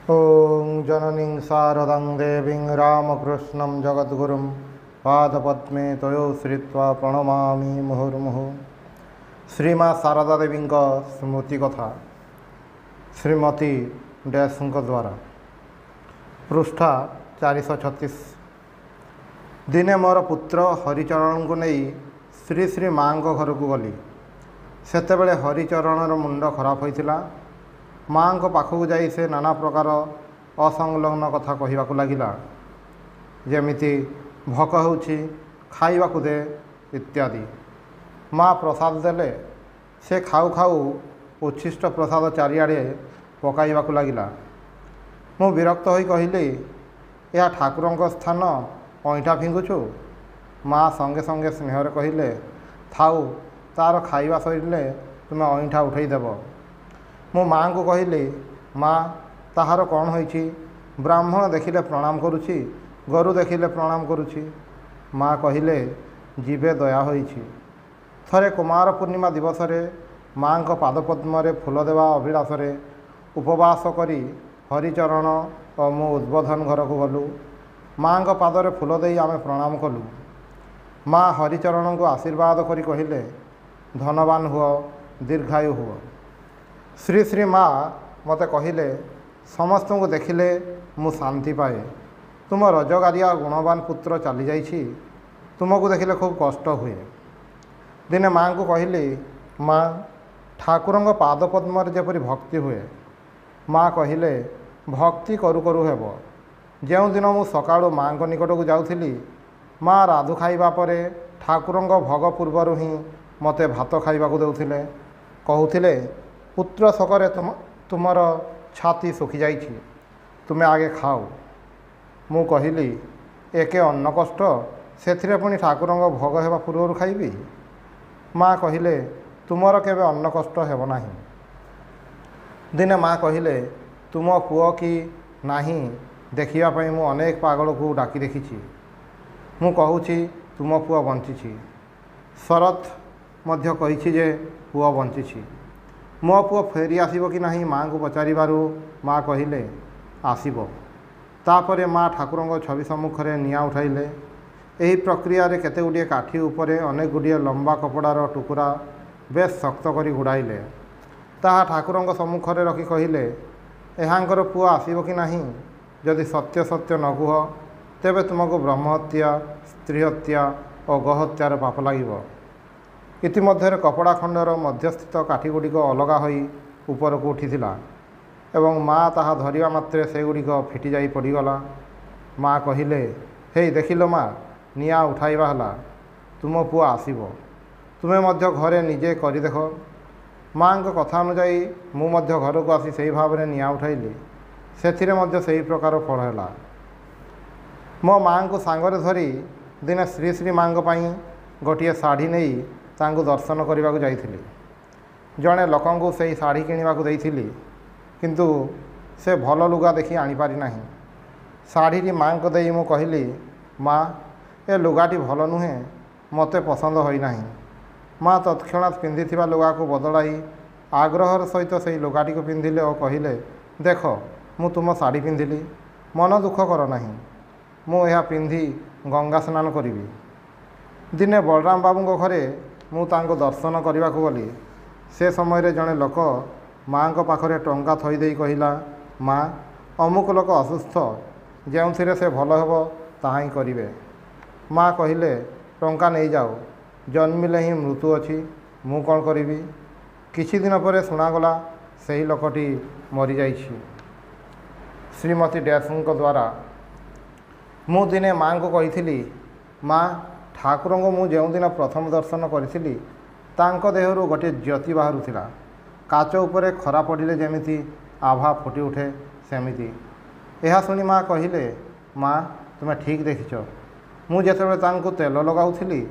ओं जननीं शारदां देवीं रामकृष्णं जगद्गुरुं पादपद्मे तयो श्रित्वा प्रणमामि मुहुर्मुहुः। श्रीमा शारदा देवी स्मृति कथा श्रीमती डैशଙ୍କ द्वारा पृष्ठा 436। दिने मोर पुत्र हरिचरण को नहीं श्री श्री माँ घर को गली। सेतेबेले हरिचरणर मुंड खराब होइतिला। माँ पाखक जाई से नाना प्रकार असंलग्न कथा कहवाक लगिला, जेमिति भोक होउछि खाइबाकु दे इत्यादि। माँ प्रसाद देले, से खाऊ खाऊ उच्छिष्ट प्रसाद चारिआडे पकाइबाकु लगिला। मु विरक्त होई कहिली, यह ठाकुरंक स्थान अईठा फिंगुछु। माँ संगे संगे स्नेहरे कहिले, थाऊ तार खाइबा सरिले तुमे अईठा उठेई देब। मु माँ को कहली, माँ ताहार कौन होइछि? ब्राह्मण देखिले प्रणाम करुछि, गोरु देखिले प्रणाम करुछि। माँ कहिले, जीवे दया होइछि। थरे कुमार पूर्णिमा दिवस रे माँ को पादपद्म फूल देवा अभिलाष उपवास करी हरिचरण और मु उद्बोधन घर को गलु। माँ को पादरे फूल दे आमे प्रणाम कलु। माँ हरिचरण को आशीर्वाद करी कहिले, धनवान हुओ, दीर्घायु हुओ। श्री श्री माँ मते कहिले, समस्त को देखिले मु शांति पाए। तुम रोजगारिया गुणवान पुत्र चली जाइछि, तुमको देखिले खूब कष्ट हुए। दिने माँ को कहली, माँ ठाकुरंक पादपद्म जेपरी भक्ति हुए। माँ कहिले, भक्ति करू करू हेबो। जो दिन मु सकाळु माँ को निकट को जाउथिली, माँ राधु खाइबा परे ठाकुरंक भोग पूर्वर ही मते भात खाइबाकु देउथिले। कहूथिले, पुत्र सकरे तुमर छाती सुखी जाइछि, तुमे आगे खाओ। मु कहिली, एके अन्न कष्ट, सेथिरे पुणी ठाकुरंक भोग हेबा पूर्वर खाइबी। माँ कहिले, तुमर केबे अन्न कष्ट हेब नाही। दिने माँ कहिले, तुम पुओ कि नाही देखिया पई मु अनेक पागल को डाकी देखिछि। मु कहूछि तुम पुओ बंचिछि। शरत मध्य कहिछि जे पुओ बंचिछि। मो पुओ फेरी आसिबो कि नाही माँ को पचारिबारु माँ कहिले, आसिबो। तापरे माँ ठाकुरंक छवि सम्मुखरे निया उठाइले। एही प्रक्रिया रे केते गुडिये काठी उपरे अनेक गुडिये लंबा कपड़ार टुकुरा बेस शक्त करी गुड़ाइले। ताहा ठाकुरंक सम्मुखरे रखी कहिले, एहांकर पुओ आसिबो कि नाही? जदि सत्य सत्य न कुह, तेबे तुमको ब्रह्महत्या, स्त्री हत्या और गोहत्यार पाप लागिबो। इतिमध्य कपड़ा खंडर मध्यस्थित काठीगुड़िक अलगा होई ऊपर को उठिथिला एवं माँ ताहा धरिया मात्रे से गुड़िक फिटी जाई पड़ीगला। माँ कहिले, हे देखिल माँ, निया उठाइबा हला, तुम पुओ आसिबो। तुमे मध्य घरे निजे करी देख। माँ को कथा अनुजाई मु मध्य घर को आसी सही भाव में निया उठाइली। सेथिरे मध्य सही प्रकार फल हैला। मो माँ को सांगरे धरी दिने श्री श्री माँ को पाई गोटिए शाढ़ी नहीं तांको दर्शन करने को जाइथिली। जड़े लोकंकु से शाढ़ी किणवाक देइथिली, किंतु से भल लुगा देखि आनीपारि नाही। शाढ़ी माँ को दे मु कहली, माँ ए लुगाटी भल नुहे, मते पसंद होई नाही। माँ तत्क्षणात पिंधिथिबा लुगा को बदलाई आग्रहर सहित से लुगाटी को पिंधिले और कहिले, देख मु तुम शाढ़ी पिंधिली, मन दुख कर नाही, मु यह पिंधि गंगा स्नान करी। दिने बलराम बाबू घरे मु तांको दर्शन करने को गली। से समय जड़े लोक माँ को पाखरे टंका थई देई कहिला, माँ अमुक लोक असुस्थ, जो से भल हेबो ताहा ही करिवे। माँ कहिले, टंका नहीं जाओ, जन्मिले ही मृत्यु अच्छी, मु कौन करी। किछि दिन पर शुणागला सही लोकटी मरी जाइछि। श्रीमती डैशଙ୍କ द्वारा मु दिने माँ को कही, माँ ठाकुर को मु जो दिन प्रथम दर्शन करी तांको देहरु गोटे ज्योति बाहरुथिला। काच उपरे खरा पड़िले जेमिति आभा फुटी उठे सेमिति। यह शुणी माँ कहिले, माँ तुम ठीक देखिछ। मु जेतेबेले तांको तेल लगाउथिली,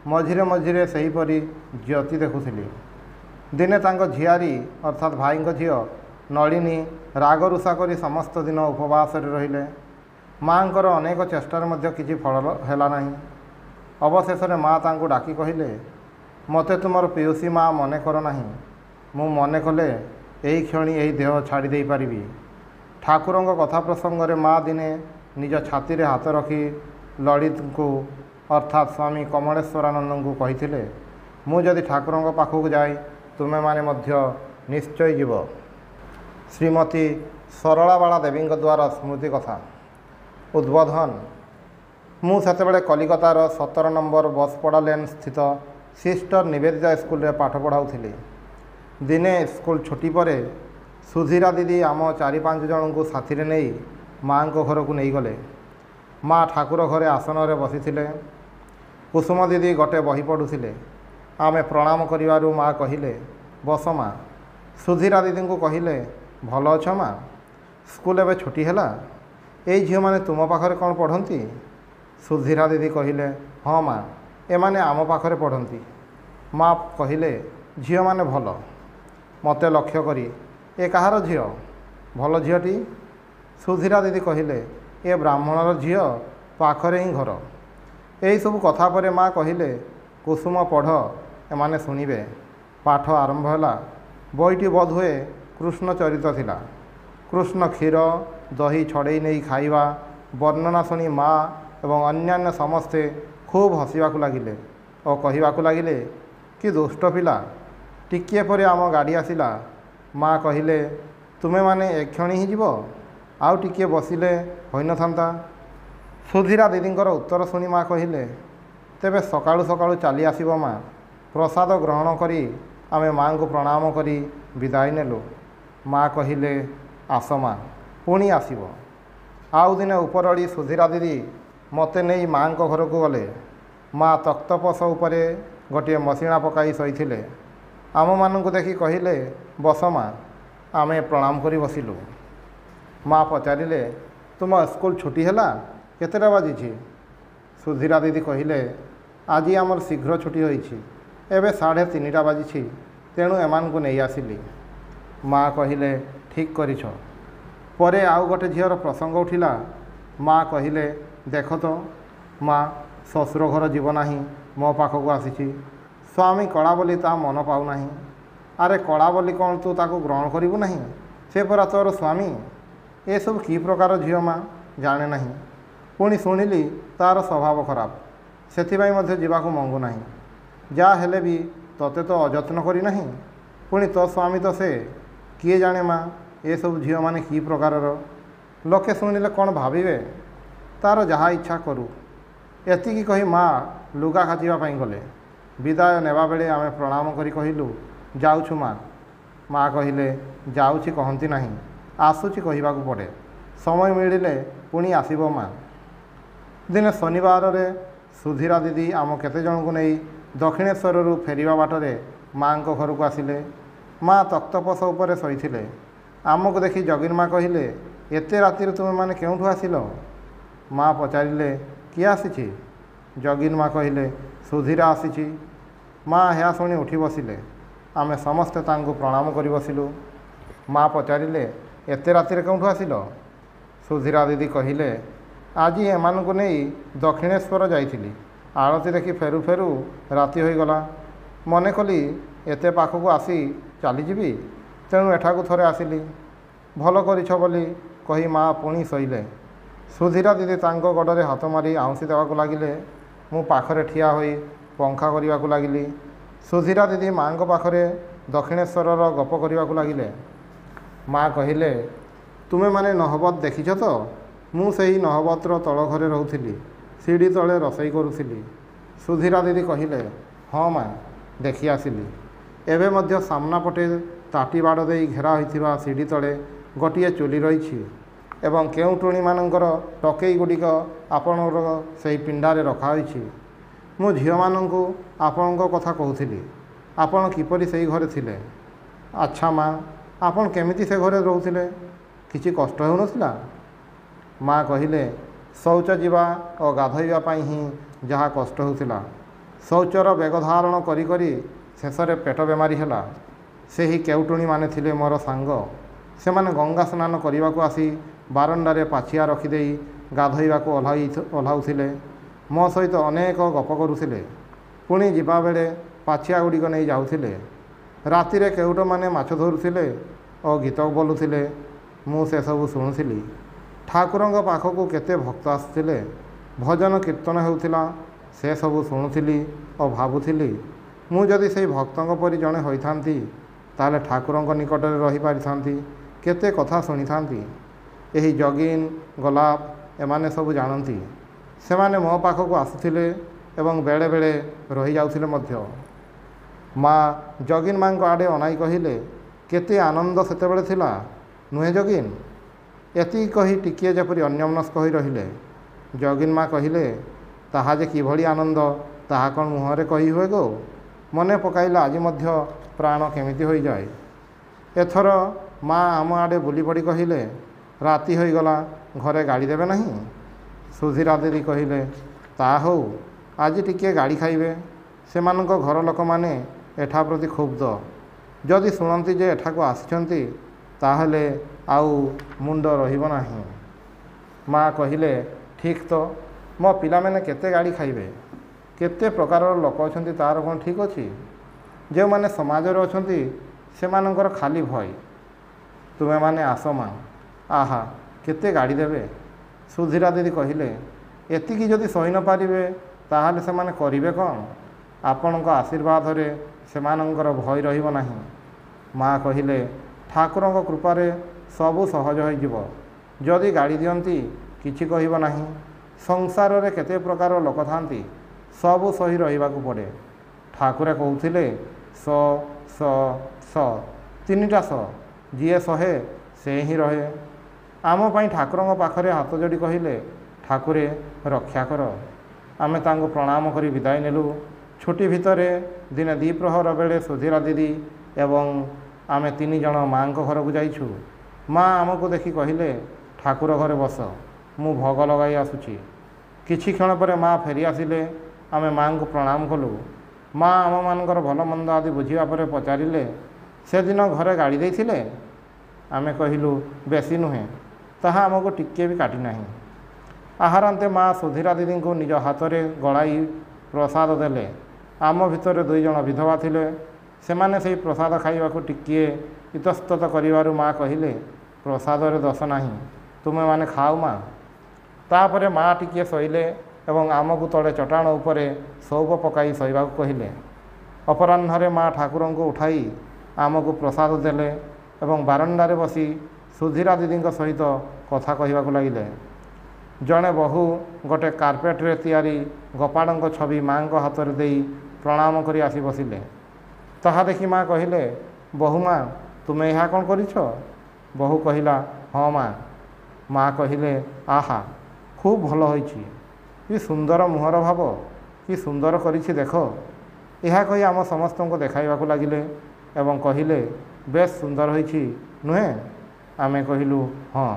मझिरे मझिरे सहीपरी ज्योति देखुथिली। दिने तांको झियारी अर्थात भाईंको झियो नलिनी रागरुषा करी समस्त दिन उपवास रहिले। माँकर अनेक चेष्टार मध्य किछि फल हैला नाही। अवशेष माँ तांको डाकी कहिले, मते तुमर पियुसी माँ मने कर नाही, मु मने कले यही क्षणी यही देह छाड़ी दे पारिबी। ଠାକୁରଙ୍କ କଥା ପ୍ରସଙ୍ଗରେ ମା ଦିନେ ନିଜ ଛାତିରେ ହାତ ରଖି ଲଳିତଙ୍କୁ ଅର୍ଥାତ୍ ସ୍ୱାମୀ କମଳେଶ୍ୱରାନନ୍ଦଙ୍କୁ କହିଥିଲେ, ମୁଁ ଯଦି ଠାକୁରଙ୍କ ପାଖକୁ ଯାଏ ତୁମେମାନେ ମଧ୍ୟ ନିଶ୍ଚୟ ଯିବ। ଶ୍ରୀମତୀ ସରଳାବାଳା ଦେବୀଙ୍କ ଦ୍ୱାରା ସ୍ମୃତି କଥା। ଉଦ୍ବୋଧନ। ମୁଁ ସେତେବେଳେ କଲିକତାର 17 ନମ୍ବର ବସପଡ଼ା ଲେନ୍ ସ୍ଥିତ ସିଷ୍ଟର ନିବେଦିତା ସ୍କୁଲରେ ପାଠ ପଢ଼ାଉଥିଲି। ଦିନେ ସ୍କୁଲ ଛୁଟି ପରେ ସୁଧୀରା ଦିଦି ଆମ 4-5 ଜଣଙ୍କୁ ସାଥିରେ ନେଇ ମାଆଙ୍କ ଘରକୁ ନେଇଗଲେ। ମା ଠାକୁର ଘରେ ଆସନରେ ବସିଥିଲେ। କୁସୁମ ଦିଦି ଗୋଟେ ବହି ପଢ଼ୁଥିଲେ। ଆମେ ପ୍ରଣାମ କରିବାରୁ ମା କହିଲେ, ବସ ମା। ସୁଧୀରା ଦିଦିଙ୍କୁ କହିଲେ, ଭଲ ଅଛ ମା? ସ୍କୁଲ ଏବେ ଛୁଟି ହେଲା, ଏଇ ଝିଅମାନେ ତୁମ ପାଖରେ କ'ଣ ପଢ଼ନ୍ତି? ସୁଧୀରା ଦିଦି କହିଲେ, ହଁ ମା, ଏମାନେ ଆମ ପାଖରେ ପଢ଼ନ୍ତି। ମା କହିଲେ, ଝିଅମାନେ ଭଲ। ମୋତେ ଲକ୍ଷ୍ୟ କରି, ଏ କାହାର ଝିଅ? ଭଲ ଝିଅଟି? ସୁଧୀରା ଦିଦି କହିଲେ, ଏ ବ୍ରାହ୍ମଣର ଝିଅ, ପାଖରେ ହିଁ ଘର। ଏହିସବୁ କଥା ପରେ ମା କହିଲେ, କୁସୁମ ପଢ଼, ଏମାନେ ଶୁଣିବେ। ପାଠ ଆରମ୍ଭ ହେଲା। ବହିଟି ବୋଧହୁଏ କୃଷ୍ଣ ଚରିତ ଥିଲା। କୃଷ୍ଣ କ୍ଷୀର ଦହି ଛଡ଼େଇ ନେଇ ଖାଇବା ବର୍ଣ୍ଣନା ଶୁଣି ମା ଏବଂ ଅନ୍ୟାନ୍ୟ ସମସ୍ତେ ଖୁବ୍ ହସିବାକୁ ଲାଗିଲେ ଓ କହିବାକୁ ଲାଗିଲେ, କି ଦୁଷ୍ଟ ପିଲା। ଟିକିଏ ପରେ ଆମ ଗାଡ଼ି ଆସିଲା। ମା କହିଲେ, ତୁମେମାନେ ଏକ୍ଷଣି ହିଁ ଯିବ? ଆଉ ଟିକିଏ ବସିଲେ ହୋଇନଥାନ୍ତା? ସୁଧୀରା ଦିଦିଙ୍କର ଉତ୍ତର ଶୁଣି ମା କହିଲେ, ତେବେ ସକାଳୁ ସକାଳୁ ଚାଲି ଆସିବ ମା। ପ୍ରସାଦ ଗ୍ରହଣ କରି ଆମେ ମାଆଙ୍କୁ ପ୍ରଣାମ କରି ବିଦାୟ ନେଲୁ। ମା କହିଲେ, ଆସ ମା, ପୁଣି ଆସିବ। ଆଉ ଦିନେ ଉପରଓଳି ସୁଧୀରା ଦିଦି ମୋତେ ନେଇ ମାଆଙ୍କ ଘରକୁ ଗଲେ। ମା ତକ୍ତପୋଷ ଉପରେ ଗୋଟିଏ ମସିଣା ପକାଇ ଶୋଇଥିଲେ। ଆମମାନଙ୍କୁ ଦେଖି କହିଲେ, ବସ ମା। ଆମେ ପ୍ରଣାମ କରି ବସିଲୁ। ମା ପଚାରିଲେ, ତୁମ ସ୍କୁଲ ଛୁଟି ହେଲା? କେତେଟା ବାଜିଛି? ସୁଧୀରା ଦିଦି କହିଲେ, ଆଜି ଆମର ଶୀଘ୍ର ଛୁଟି ହୋଇଛି। ଏବେ 3:30 ବାଜିଛି, ତେଣୁ ଏମାନଙ୍କୁ ନେଇ ଆସିଲି। ମା କହିଲେ, ଠିକ୍ କରିଛ। ପରେ ଆଉ ଗୋଟେ ଝିଅର ପ୍ରସଙ୍ଗ ଉଠିଲା। ମା କହିଲେ, ଦେଖ ତ ମା, ଶ୍ୱଶୁର ଘର ଯିବ ନାହିଁ ମୋ ପାଖକୁ ଆସିଛି। ସ୍ୱାମୀ କଳା ବୋଲି ତା ମନ ପାଉନାହିଁ। ଆରେ କଳା ବୋଲି କ'ଣ ତୁ ତାକୁ ଗ୍ରହଣ କରିବୁ ନାହିଁ? ସେ ପରା ତୋର ସ୍ୱାମୀ। ଏସବୁ କି ପ୍ରକାର ଝିଅ ମା, ଜାଣେ ନାହିଁ। ପୁଣି ଶୁଣିଲି ତା'ର ସ୍ୱଭାବ ଖରାପ, ସେଥିପାଇଁ ମଧ୍ୟ ଯିବାକୁ ମଙ୍ଗୁନାହିଁ। ଯାହା ହେଲେ ବି ତୋତେ ତ ଅଯତ୍ନ କରିନାହିଁ, ପୁଣି ତୋ ସ୍ୱାମୀ ତ ସେ। କିଏ ଜାଣେ ମା, ଏସବୁ ଝିଅମାନେ କି ପ୍ରକାରର। ଲୋକେ ଶୁଣିଲେ କ'ଣ ଭାବିବେ? ତା'ର ଯାହା ଇଚ୍ଛା କରୁ। ଏତିକି କହି ମା ଲୁଗା କାଚିବା ପାଇଁ ଗଲେ। ବିଦାୟ ନେବା ବେଳେ ଆମେ ପ୍ରଣାମ କରି କହିଲୁ, ଯାଉଛୁ ମା। ମା କହିଲେ, ଯାଉଛି କହନ୍ତି ନାହିଁ, ଆସୁଛି କହିବାକୁ ପଡ଼େ। ସମୟ ମିଳିଲେ ପୁଣି ଆସିବ ମା। ଦିନେ ଶନିବାରରେ ସୁଧୀରା ଦିଦି ଆମ କେତେଜଣଙ୍କୁ ନେଇ ଦକ୍ଷିଣେଶ୍ୱରରୁ ଫେରିବା ବାଟରେ ମାଆଙ୍କ ଘରକୁ ଆସିଲେ। ମା ତକ୍ତପୋଷ ଉପରେ ଶୋଇଥିଲେ। ଆମକୁ ଦେଖି ଜଗିନମା କହିଲେ, ଏତେ ରାତିରେ ତୁମେମାନେ କେଉଁଠୁ ଆସିଲ? ମା ପଚାରିଲେ, କିଏ ଆସିଛି? ଜଗିନମା କହିଲେ, ସୁଧୀରା ଆସିଛି। ମା ଏହା ଶୁଣି ଉଠି ବସିଲେ। ଆମେ ସମସ୍ତେ ତାଙ୍କୁ ପ୍ରଣାମ କରି ବସିଲୁ। ମା ପଚାରିଲେ, ଏତେ ରାତିରେ କେଉଁଠୁ ଆସିଲ? ସୁଧୀରା ଦିଦି କହିଲେ, ଆଜି ଏମାନଙ୍କୁ ନେଇ ଦକ୍ଷିଣେଶ୍ୱର ଯାଇଥିଲି। ଆଳତି ଦେଖି ଫେରୁ ଫେରୁ ରାତି ହୋଇଗଲା। ମନେ କଲି ଏତେ ପାଖକୁ ଆସି ଚାଲିଯିବି, ତେଣୁ ଏଠାକୁ ଥରେ ଆସିଲି। ଭଲ କରିଛ ବୋଲି କହି ମା ପୁଣି ଶୋଇଲେ। ସୁଧୀରା ଦିଦି ତାଙ୍କ ଗୋଡ଼ରେ ହାତ ମାରି ଆଉଁସି ଦେବାକୁ ଲାଗିଲେ। ମୁଁ ପାଖରେ ଠିଆ ହୋଇ ପଙ୍ଖା କରିବାକୁ ଲାଗିଲି। ସୁଧୀରା ଦିଦି ମାଆଙ୍କ ପାଖରେ ଦକ୍ଷିଣେଶ୍ୱରର ଗପ କରିବାକୁ ଲାଗିଲେ। ମା କହିଲେ, ତୁମେମାନେ নহବତ ଦେଖିଛ ତ? ମୁଁ ସେହି নহବତର ତଳ ଘରେ ରହୁଥିଲି। ସିଡ଼ି ତଳେ ରୋଷେଇ କରୁଥିଲି। ସୁଧୀରା ଦିଦି କହିଲେ, ହଁ ମା, ଦେଖି ଆସିଲି। ଏବେ ମଧ୍ୟ ସାମ୍ନା ପଟେ ତାଟି ବାଡ଼ ଦେଇ ଘେରା ହୋଇଥିବା ସିଡ଼ି ତଳେ ଗୋଟିଏ ଚୁଲି ରହିଛି ଏବଂ କେଉଁଟୁଣୀମାନଙ୍କର ଟୋକେଇ ଗୁଡ଼ିକ ଆପଣଙ୍କର ସେହି ପିଣ୍ଡାରେ ରଖାହୋଇଛି। ମୁଁ ଝିଅମାନଙ୍କୁ ଆପଣଙ୍କ କଥା କହୁଥିଲି। ଆପଣ କିପରି ସେହି ଘରେ ଥିଲେ? ଆଚ୍ଛା ମା, ଆପଣ କେମିତି ସେ ଘରେ ରହୁଥିଲେ? କିଛି କଷ୍ଟ ହେଉନଥିଲା? ମା କହିଲେ, ଶୌଚ ଯିବା ଓ ଗାଧୋଇବା ପାଇଁ ହିଁ ଯାହା କଷ୍ଟ ହେଉଥିଲା। ଶୌଚର ବେଗ ଧାରଣ କରି କରି ଶେଷରେ ପେଟ ବେମାରୀ ହେଲା। ସେହି କେଉଟୁଣୀମାନେ ଥିଲେ ମୋର ସାଙ୍ଗ। ସେମାନେ ଗଙ୍ଗା ସ୍ନାନ କରିବାକୁ ଆସି ବାରଣ୍ଡାରେ ପାଛିଆ ରଖିଦେଇ ଗାଧୋଇବାକୁ ଓହ୍ଲାଉଥିଲେ। ମୋ ସହିତ ଅନେକ ଗପ କରୁଥିଲେ। ପୁଣି ଯିବାବେଳେ ପାଛିଆ ଗୁଡ଼ିକ ନେଇ ଯାଉଥିଲେ। ରାତିରେ କେଉଟମାନେ ମାଛ ଧରୁଥିଲେ ଓ ଗୀତ ବୋଲୁଥିଲେ। ମୁଁ ସେସବୁ ଶୁଣୁଥିଲି। ଠାକୁରଙ୍କ ପାଖକୁ କେତେ ଭକ୍ତ ଆସୁଥିଲେ, ଭଜନ କୀର୍ତ୍ତନ ହେଉଥିଲା, ସେସବୁ ଶୁଣୁଥିଲି ଓ ଭାବୁଥିଲି ମୁଁ ଯଦି ସେଇ ଭକ୍ତଙ୍କ ପରି ଜଣେ ହୋଇଥାନ୍ତି ତାହେଲେ ଠାକୁରଙ୍କ ନିକଟରେ ରହିପାରିଥାନ୍ତି, କେତେ କଥା ଶୁଣିଥାନ୍ତି। ଏହି ଜଗିନ୍, ଗୋଲାପ ଏମାନେ ସବୁ ଜାଣନ୍ତି। ସେମାନେ ମୋ ପାଖକୁ ଆସୁଥିଲେ ଏବଂ ବେଳେବେଳେ ରହିଯାଉଥିଲେ ମଧ୍ୟ। ମା ଜଗିନ୍ ମାଙ୍କ ଆଡ଼େ ଅନାଇ କହିଲେ, କେତେ ଆନନ୍ଦ ସେତେବେଳେ ଥିଲା, ନୁହେଁ ଜଗିନ୍? ଏତିକି କହି ଟିକିଏ ଯେପରି ଅନ୍ୟମନସ୍କ ହୋଇ ରହିଲେ। ଜଗିନ୍ ମା କହିଲେ, ତାହା ଯେ କିଭଳି ଆନନ୍ଦ ତାହା କ'ଣ ମୁହଁରେ କହି ହୁଏ ଗୋ? ମନେ ପକାଇଲେ ଆଜି ମଧ୍ୟ ପ୍ରାଣ କେମିତି ହୋଇଯାଏ। ଏଥର ମା ଆମ ଆଡ଼େ ବୁଲି ପଡ଼ି କହିଲେ, ରାତି ହୋଇଗଲା, ଘରେ ଗାଳି ଦେବେ ନାହିଁ? ସୁଧୀରା ଦିଦି କହିଲେ, ତା ହଉ, ଆଜି ଟିକିଏ ଗାଳି ଖାଇବେ। ସେମାନଙ୍କ ଘର ଲୋକମାନେ ଏଠା ପ୍ରତି କ୍ଷୁବ୍ଧ। ଯଦି ଶୁଣନ୍ତି ଯେ ଏଠାକୁ ଆସିଛନ୍ତି ତାହେଲେ ଆଉ ମୁଣ୍ଡ ରହିବ ନାହିଁ। ମା କହିଲେ, ଠିକ୍ ତ, ମୋ ପିଲାମାନେ କେତେ ଗାଳି ଖାଇବେ? କେତେ ପ୍ରକାରର ଲୋକ ଅଛନ୍ତି ତା'ର କ'ଣ ଠିକ୍ ଅଛି? ଯେଉଁମାନେ ସମାଜରେ ଅଛନ୍ତି ସେମାନଙ୍କର ଖାଲି ଭୟ। ତୁମେମାନେ ଆସ ମା, ଆହା କେତେ ଗାଳି ଦେବେ। ସୁଧୀରା ଦିଦି କହିଲେ, ଏତିକି ଯଦି ସହି ନ ପାରିବେ ତାହେଲେ ସେମାନେ କରିବେ କ'ଣ? ଆପଣଙ୍କ ଆଶୀର୍ବାଦରେ ସେମାନଙ୍କର ଭୟ ରହିବ ନାହିଁ। ମା କହିଲେ, ଠାକୁରଙ୍କ କୃପାରେ ସବୁ ସହଜ ହୋଇଯିବ। ଯଦି ଗାଳି ଦିଅନ୍ତି କିଛି କହିବ ନାହିଁ। ସଂସାରରେ କେତେ ପ୍ରକାର ଲୋକ ଥାନ୍ତି, ସବୁ ସହି ରହିବାକୁ ପଡ଼େ। ଠାକୁରେ କହୁଥିଲେ ସ ସ ସ, ତିନିଟା ସ, ଯିଏ ସହେ ସେ ହିଁ ରହେ। ଆମ ପାଇଁ ଠାକୁରଙ୍କ ପାଖରେ ହାତ ଯୋଡ଼ି କହିଲେ, ଠାକୁରେ ରକ୍ଷା କର। ଆମେ ତାଙ୍କୁ ପ୍ରଣାମ କରି ବିଦାୟ ନେଲୁ। ଛୁଟି ଭିତରେ ଦିନେ ଦ୍ୱିପ୍ରହର ବେଳେ ସୁଧୀରା ଦିଦି ଏବଂ ଆମେ 3 ଜଣ ମାଆଙ୍କ ଘରକୁ ଯାଇଛୁ। ମା ଆମକୁ ଦେଖି କହିଲେ, ଠାକୁର ଘରେ ବସ, ମୁଁ ଭୋଗ ଲଗାଇ ଆସୁଛି। କିଛି କ୍ଷଣ ପରେ ମା ଫେରି ଆସିଲେ। ଆମେ ମାଆଙ୍କୁ ପ୍ରଣାମ କଲୁ। ମା ଆମମାନଙ୍କର ଭଲ ମନ୍ଦ ଆଦି ବୁଝିବା ପରେ ପଚାରିଲେ, ସେଦିନ ଘରେ ଗାଳି ଦେଇଥିଲେ? ଆମେ କହିଲୁ, ବେଶୀ ନୁହେଁ, ତାହା ଆମକୁ ଟିକିଏ ବି କାଟି ନାହିଁ। ଆହାରାନ୍ତେ ମା ସୁଧୀରା ଦିଦିଙ୍କୁ ନିଜ ହାତରେ ଗଳାଇ ପ୍ରସାଦ ଦେଲେ। ଆମ ଭିତରେ 2 ଜଣ ବିଧବା ଥିଲେ। ସେମାନେ ସେହି ପ୍ରସାଦ ଖାଇବାକୁ ଟିକିଏ ଇତସ୍ତତ କରିବାରୁ ମା କହିଲେ, ପ୍ରସାଦରେ ଦୋଷ ନାହିଁ, ତୁମେମାନେ ଖାଅ ମା। ତାପରେ ମା ଟିକିଏ ଶୋଇଲେ ଏବଂ ଆମକୁ ତଳେ ଚଟାଣ ଉପରେ ସଉପ ପକାଇ ଶୋଇବାକୁ କହିଲେ। ଅପରାହ୍ନରେ ମା ଠାକୁରଙ୍କୁ ଉଠାଇ ଆମକୁ ପ୍ରସାଦ ଦେଲେ ଏବଂ ବାରଣ୍ଡାରେ ବସି ସୁଧୀରା ଦିଦିଙ୍କ ସହିତ କଥା କହିବାକୁ ଲାଗିଲେ। ଜଣେ ବୋହୂ ଗୋଟେ କାର୍ପେଟରେ ତିଆରି ଗୋପାଳଙ୍କ ଛବି ମାଙ୍କ ହାତରେ ଦେଇ ପ୍ରଣାମ କରି ଆସି ବସିଲେ। ତାହା ଦେଖି ମା କହିଲେ, ବୋହୂ ମା, ତୁମେ ଏହା କ'ଣ କରିଛ? ବୋହୂ କହିଲା, ହଁ ମା। ମା କହିଲେ, ଆହା ଖୁବ୍ ଭଲ ହୋଇଛି, କି ସୁନ୍ଦର ମୁହଁର ଭାବ, କି ସୁନ୍ଦର କରିଛି ଦେଖ। ଏହା କହି ଆମ ସମସ୍ତଙ୍କୁ ଦେଖାଇବାକୁ ଲାଗିଲେ ଏବଂ କହିଲେ, ବେଶ୍ ସୁନ୍ଦର ହୋଇଛି ନୁହେଁ? ଆମେ କହିଲୁ, ହଁ।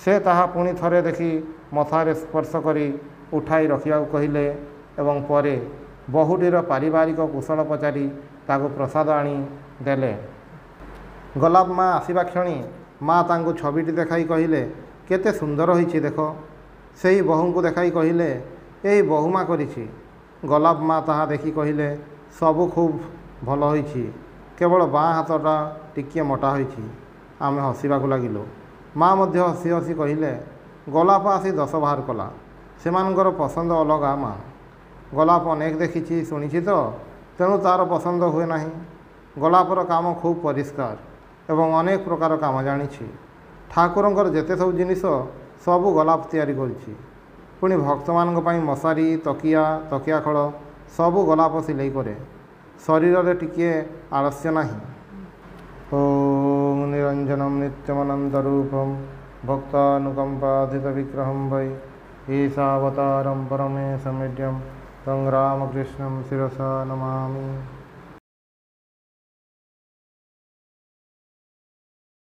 ସେ ତାହା ପୁଣି ଥରେ ଦେଖି ମଥାରେ ସ୍ପର୍ଶ କରି ଉଠାଇ ରଖିବାକୁ କହିଲେ ଏବଂ ପରେ ବୋହୂଟିର ପାରିବାରିକ କୁଶଳ ପଚାରି ତାକୁ ପ୍ରସାଦ ଆଣି ଦେଲେ। ଗୋଲାପ ମା ଆସିବା କ୍ଷଣି ମା ତାଙ୍କୁ ଛବିଟି ଦେଖାଇ କହିଲେ, କେତେ ସୁନ୍ଦର ହୋଇଛି ଦେଖ। ସେହି ବୋହୂଙ୍କୁ ଦେଖାଇ କହିଲେ, ଏଇ ବୋହୂ ମା କରିଛି। ଗୋଲାପ ମା ତାହା ଦେଖି କହିଲେ, ସବୁ ଖୁବ୍ ଭଲ ହୋଇଛି, କେବଳ ବାଁ ହାତଟା ଟିକିଏ ମୋଟା ହୋଇଛି। ଆମେ ହସିବାକୁ ଲାଗିଲୁ। ମା ମଧ୍ୟ ହସି ହସି କହିଲେ, ଗୋଲାପ ଆସି ଦୋଷ ବାହାର କଲା, ସେମାନଙ୍କର ପସନ୍ଦ ଅଲଗା ମା। ଗୋଲାପ ଅନେକ ଦେଖିଛି ଶୁଣିଛି ତ, ତେଣୁ ତା'ର ପସନ୍ଦ ହୁଏ ନାହିଁ। ଗୋଲାପର କାମ ଖୁବ୍ ପରିଷ୍କାର ଏବଂ ଅନେକ ପ୍ରକାର କାମ ଜାଣିଛି। ଠାକୁରଙ୍କର ଯେତେ ସବୁ ଜିନିଷ ସବୁ ଗୋଲାପ ତିଆରି କରିଛି। ପୁଣି ଭକ୍ତମାନଙ୍କ ପାଇଁ ମଶାରୀ, ତକିଆ ଖୋଳ ସବୁ ଗୋଲାପ ସିଲେଇ କରେ। ଶରୀରରେ ଟିକିଏ ଆଳସ୍ୟ ନାହିଁ। ଓଁ ନିରଞ୍ଜନମ ନିତ୍ୟମନନ୍ତ ରୂପମ୍ ଭକ୍ତାନୁକମ୍ପାଧିତ ବିଗ୍ରହଂ ବୈ ଈଶାବତାରଂ ପରମେଶମିଡ୍ୟଂ तं ରାମକୃଷ୍ଣଂ ଶିରସା ନମାମି।